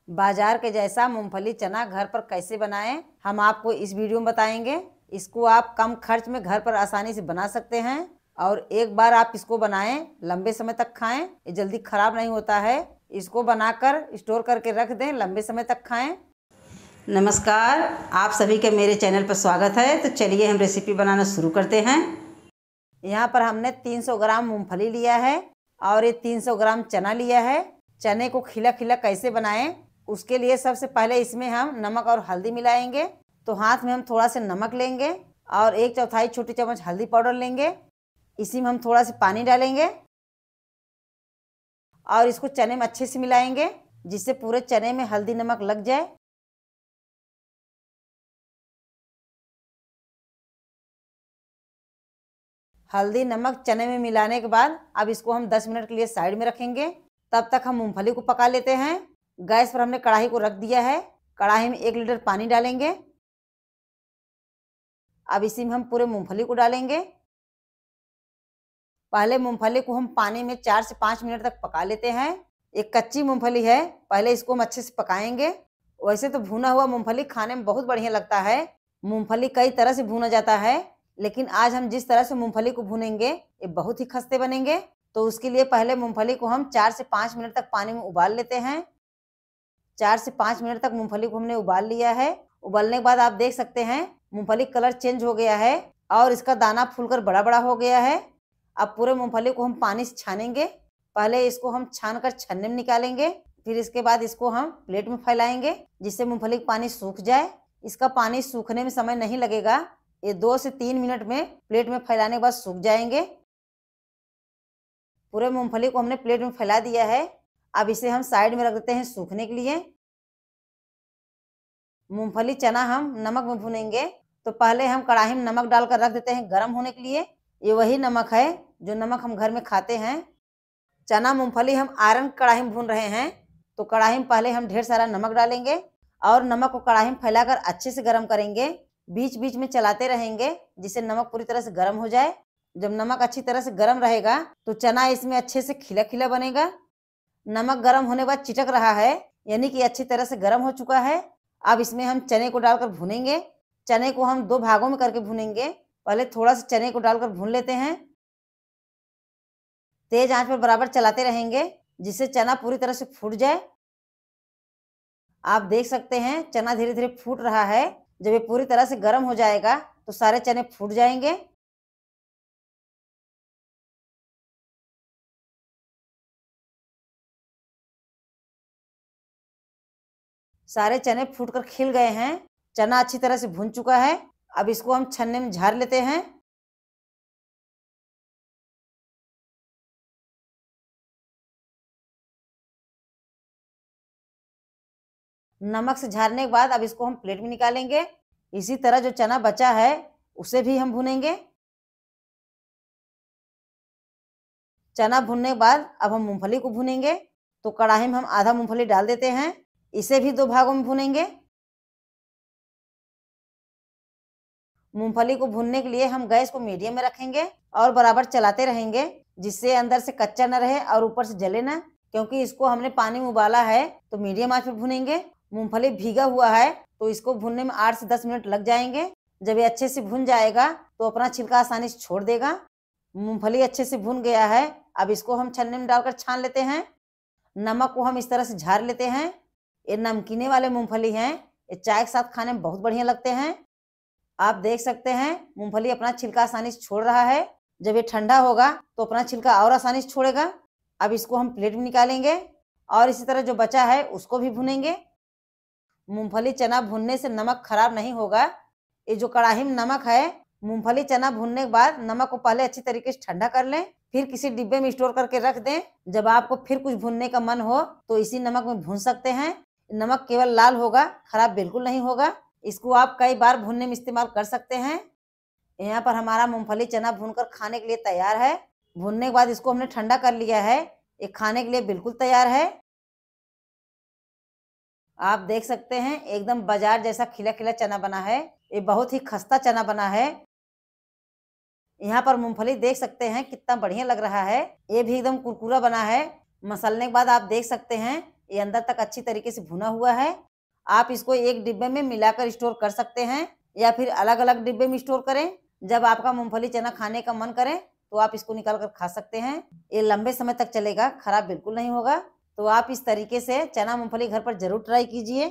बाजार के जैसा मूंगफली चना घर पर कैसे बनाएं, हम आपको इस वीडियो में बताएंगे। इसको आप कम खर्च में घर पर आसानी से बना सकते हैं और एक बार आप इसको बनाएं, लंबे समय तक खाएं। ये जल्दी खराब नहीं होता है। इसको बनाकर स्टोर करके रख दें, लंबे समय तक खाएं। नमस्कार, आप सभी के मेरे चैनल पर स्वागत है। तो चलिए हम रेसिपी बनाना शुरू करते हैं। यहाँ पर हमने 300 ग्राम मूंगफली लिया है और ये 300 ग्राम चना लिया है। चने को खिला खिला कैसे बनाएं, उसके लिए सबसे पहले इसमें हम नमक और हल्दी मिलाएंगे। तो हाथ में हम थोड़ा सा नमक लेंगे और 1/4 छोटी चम्मच हल्दी पाउडर लेंगे। इसी में हम थोड़ा सा पानी डालेंगे और इसको चने में अच्छे से मिलाएंगे, जिससे पूरे चने में हल्दी नमक लग जाए। हल्दी नमक चने में मिलाने के बाद अब इसको हम 10 मिनट के लिए साइड में रखेंगे। तब तक हम मूंगफली को पका लेते हैं। गैस पर हमने कढ़ाई को रख दिया है। कढ़ाई में 1 लीटर पानी डालेंगे। अब इसी में हम पूरे मूंगफली को डालेंगे। पहले मूंगफली को हम पानी में 4 से 5 मिनट तक पका लेते हैं। एक कच्ची मूंगफली है, पहले इसको हम अच्छे से पकाएंगे। वैसे तो भुना हुआ मूंगफली खाने में बहुत बढ़िया लगता है। मूंगफली कई तरह से भुना जाता है, लेकिन आज हम जिस तरह से मूंगफली को भुनेंगे ये बहुत ही खस्ते बनेंगे। तो उसके लिए पहले मूंगफली को हम 4 से 5 मिनट तक पानी में उबाल लेते हैं। 4 से 5 मिनट तक मूंगफली को हमने उबाल लिया है। उबालने के बाद आप देख सकते हैं मूंगफली कलर चेंज हो गया है और इसका दाना फूलकर बड़ा बड़ा हो गया है। अब पूरे मूंगफली को हम पानी से छानेंगे। पहले इसको हम छान कर छन्ने में निकालेंगे, फिर इसके बाद इसको हम प्लेट में फैलाएंगे, जिससे मूंगफली का पानी सूख जाए। इसका पानी सूखने में समय नहीं लगेगा, ये 2 से 3 मिनट में प्लेट में फैलाने के बाद सूख जाएंगे। पूरे मूंगफली को हमने प्लेट में फैला दिया है। अब इसे हम साइड में रख देते हैं सूखने के लिए। मूंगफली चना हम नमक में भुनेंगे, तो पहले हम कढ़ाई में नमक डालकर रख देते हैं गर्म होने के लिए। ये वही नमक है जो नमक हम घर में खाते हैं। चना मूंगफली हम आयरन कढ़ाई में भून रहे हैं, तो कढ़ाई में पहले हम ढेर सारा नमक डालेंगे और नमक को कढ़ाई में फैलाकर अच्छे से गर्म करेंगे। बीच बीच में चलाते रहेंगे, जिससे नमक पूरी तरह से गर्म हो जाए। जब नमक अच्छी तरह से गर्म रहेगा तो चना इसमें अच्छे से खिला खिला बनेगा। नमक गर्म होने के बाद चिटक रहा है, यानी कि अच्छी तरह से गर्म हो चुका है। अब इसमें हम चने को डालकर भुनेंगे। चने को हम 2 भागों में करके भुनेंगे। पहले थोड़ा सा चने को डालकर भून लेते हैं। तेज आंच पर बराबर चलाते रहेंगे, जिससे चना पूरी तरह से फूट जाए। आप देख सकते हैं चना धीरे धीरे फूट रहा है। जब ये पूरी तरह से गर्म हो जाएगा तो सारे चने फूट जाएंगे। सारे चने फूटकर खिल गए हैं। चना अच्छी तरह से भुन चुका है। अब इसको हम छन्ने में झाड़ लेते हैं। नमक से झाड़ने के बाद अब इसको हम प्लेट में निकालेंगे। इसी तरह जो चना बचा है उसे भी हम भुनेंगे। चना भुनने के बाद अब हम मूंगफली को भुनेंगे। तो कढ़ाई में हम आधा मूंगफली डाल देते हैं, इसे भी 2 भागों में भुनेंगे। मूंगफली को भुनने के लिए हम गैस को मीडियम में रखेंगे और बराबर चलाते रहेंगे, जिससे अंदर से कच्चा न रहे और ऊपर से जले ना। क्योंकि इसको हमने पानी में उबाला है, तो मीडियम आंच पर भुनेंगे। मूंगफली भीगा हुआ है, तो इसको भुनने में 8 से 10 मिनट लग जाएंगे। जब ये अच्छे से भुन जाएगा तो अपना छिलका आसानी से छोड़ देगा। मूंगफली अच्छे से भुन गया है। अब इसको हम छन्ने में डालकर छान लेते हैं। नमक को हम इस तरह से झाड़ लेते हैं। ये नमकीने वाले मूंगफली हैं, ये चाय के साथ खाने में बहुत बढ़िया लगते हैं। आप देख सकते हैं मूंगफली अपना छिलका आसानी से छोड़ रहा है। जब ये ठंडा होगा तो अपना छिलका और आसानी से छोड़ेगा। अब इसको हम प्लेट में निकालेंगे और इसी तरह जो बचा है उसको भी भुनेंगे। मूंगफली चना भुनने से नमक खराब नहीं होगा। ये जो कढ़ाई में नमक है, मूंगफली चना भुनने के बाद नमक को पहले अच्छी तरीके से ठंडा कर लें, फिर किसी डिब्बे में स्टोर करके रख दें। जब आपको फिर कुछ भुनने का मन हो तो इसी नमक में भून सकते हैं। नमक केवल लाल होगा, खराब बिल्कुल नहीं होगा। इसको आप कई बार भुनने में इस्तेमाल कर सकते हैं। यहाँ पर हमारा मूंगफली चना भूनकर खाने के लिए तैयार है। भुनने के बाद इसको हमने ठंडा कर लिया है। ये खाने के लिए बिल्कुल तैयार है। आप देख सकते हैं एकदम बाजार जैसा खिला खिला चना बना है। ये बहुत ही खस्ता चना बना है। यहाँ पर मूंगफली देख सकते हैं कितना बढ़िया लग रहा है। ये भी एकदम कुरकुरा बना है। मसलने के बाद आप देख सकते हैं ये अंदर तक अच्छी तरीके से भुना हुआ है। आप इसको एक डिब्बे में मिलाकर स्टोर कर सकते हैं या फिर अलग अलग डिब्बे में स्टोर करें। जब आपका मूंगफली चना खाने का मन करे तो आप इसको निकाल कर खा सकते हैं। ये लंबे समय तक चलेगा, खराब बिल्कुल नहीं होगा। तो आप इस तरीके से चना मूंगफली घर पर जरूर ट्राई कीजिए।